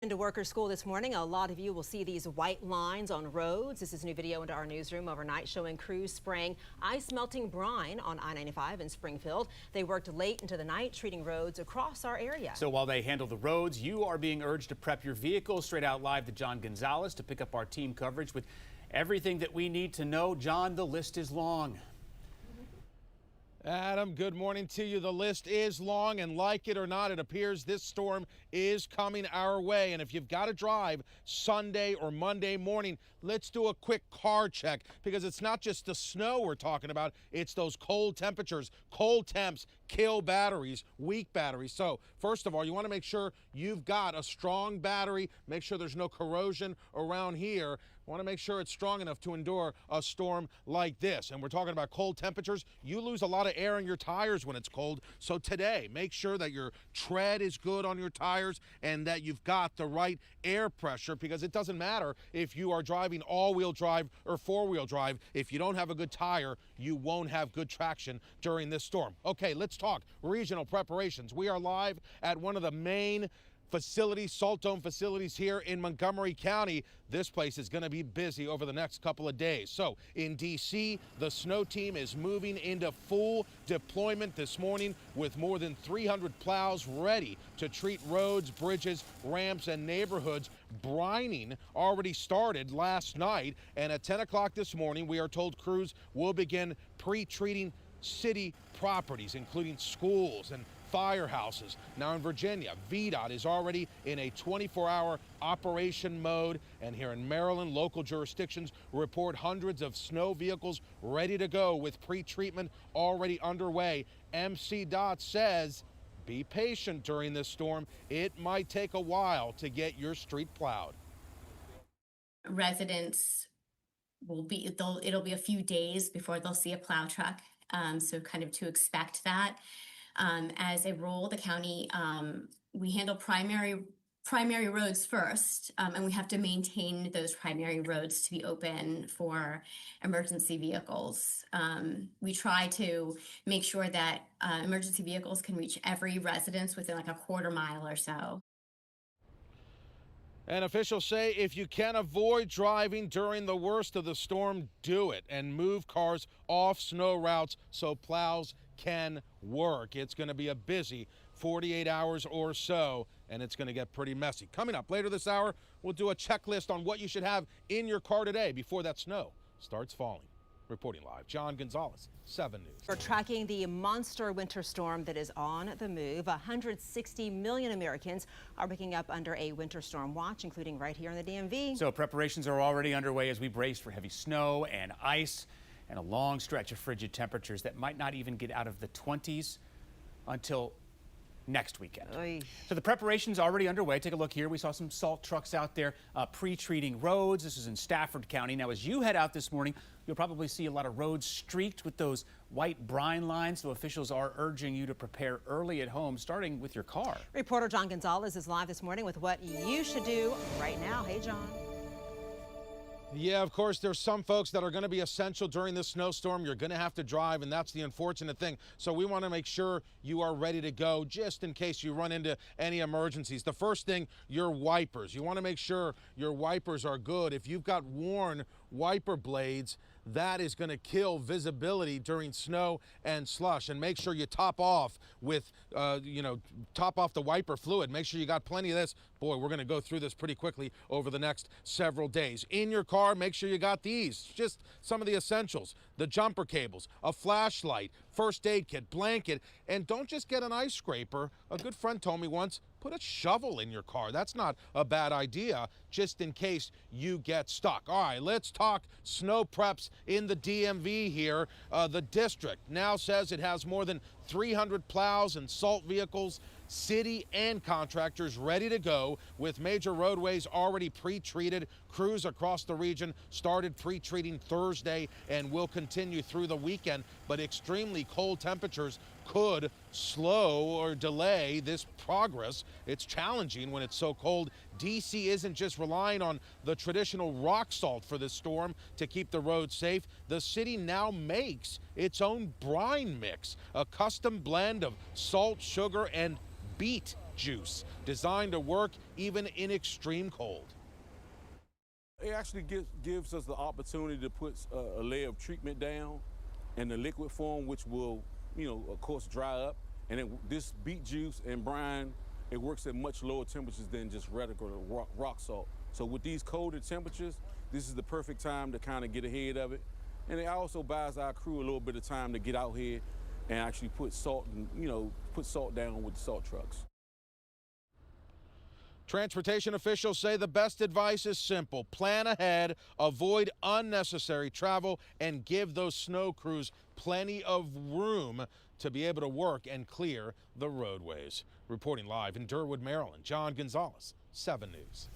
into Workers School this morning. A lot of you will see these white lines on roads. This is new video into our newsroom overnight showing crews spraying ice melting brine on I-95 in Springfield. They worked late into the night treating roads across our area. So while they handle the roads, you are being urged to prep your vehicle. Straight out live to John Gonzalez to pick up our team coverage with everything that we need to know. John, the list is long. Adam, good morning to you. The list is long, and like it or not, it appears this storm is coming our way. And if you've got to drive Sunday or Monday morning, let's do a quick car check, because it's not just the snow we're talking about, it's those cold temperatures. Cold temps kill batteries, weak batteries. So first of all, you want to make sure you've got a strong battery. Make sure there's no corrosion around here. Want to make sure it's strong enough to endure a storm like this. And we're talking about cold temperatures. You lose a lot of air in your tires when it's cold. So today, make sure that your tread is good on your tires and that you've got the right air pressure, because it doesn't matter if you are driving all-wheel drive or four-wheel drive. If you don't have a good tire, you won't have good traction during this storm. Okay, let's talk regional preparations. We are live at one of the main facilities, salt dome facilities here in Montgomery County. This place is going to be busy over the next couple of days. So in D.C., the snow team is moving into full deployment this morning with more than 300 plows ready to treat roads, bridges, ramps, and neighborhoods. Brining already started last night, and at 10 o'clock this morning, we are told crews will begin pre-treating city properties, including schools and firehouses. Now in Virginia, VDOT is already in a 24-hour operation mode, and here in Maryland, local jurisdictions report hundreds of snow vehicles ready to go with pre-treatment already underway. MCDOT says be patient during this storm. It might take a while to get your street plowed. Residents will be, it'll be a few days before they'll see a plow truck, so kind of to expect that. As a rule, the county, we handle primary roads first, and we have to maintain those primary roads to be open for emergency vehicles. We try to make sure that emergency vehicles can reach every residence within like a quarter mile or so. And officials say if you can avoid driving during the worst of the storm, do it and move cars off snow routes so plows can work. It's going to be a busy 48 hours or so, and it's going to get pretty messy. Coming up later this hour, we'll do a checklist on what you should have in your car today before that snow starts falling. Reporting live, John Gonzalez, 7 News. We're tracking the monster winter storm that is on the move. 160 million Americans are waking up under a winter storm watch, including right here in the DMV. So preparations are already underway as we brace for heavy snow and ice and a long stretch of frigid temperatures that might not even get out of the 20s until next weekend. Oy. So the preparations already underway. Take a look here. We saw some salt trucks out there pre-treating roads. This is in Stafford County. Now, as you head out this morning, you'll probably see a lot of roads streaked with those white brine lines. So officials are urging you to prepare early at home, starting with your car. Reporter John Gonzalez is live this morning with what you should do right now. Hey, John. Yeah, of course, there's some folks that are going to be essential during this snowstorm. You're going to have to drive, and that's the unfortunate thing. So we want to make sure you are ready to go just in case you run into any emergencies. The first thing, your wipers. You want to make sure your wipers are good. If you've got worn wiper blades, that is going to kill visibility during snow and slush. And make sure you top off with, top off the wiper fluid. Make sure you got plenty of this. Boy, we're going to go through this pretty quickly over the next several days. In your car, make sure you got these. Just some of the essentials. The jumper cables, a flashlight, first aid kit, blanket, and don't just get an ice scraper. A good friend told me once, put a shovel in your car. That's not a bad idea, just in case you get stuck. All right, let's talk snow preps in the DMV here. The district now says it has more than 300 plows and salt vehicles, city and contractors ready to go, with major roadways already pre-treated. Crews across the region started pre-treating Thursday and will continue through the weekend, but extremely cold temperatures could slow or delay this progress. It's challenging when it's so cold. D.C. isn't just relying on the traditional rock salt for this storm to keep the roads safe. The city now makes its own brine mix, a custom blend of salt, sugar, and beet juice, designed to work even in extreme cold. It actually gives us the opportunity to put a layer of treatment down in the liquid form, which will, of course, dry up. And this beet juice and brine, it works at much lower temperatures than just regular rock salt. So with these colder temperatures, this is the perfect time to kind of get ahead of it. And it also buys our crew a little bit of time to get out here and actually put salt, put salt down with the salt trucks. Transportation officials say the best advice is simple. Plan ahead, avoid unnecessary travel, and give those snow crews plenty of room to be able to work and clear the roadways. Reporting live in Durwood, Maryland, John Gonzalez, 7 News.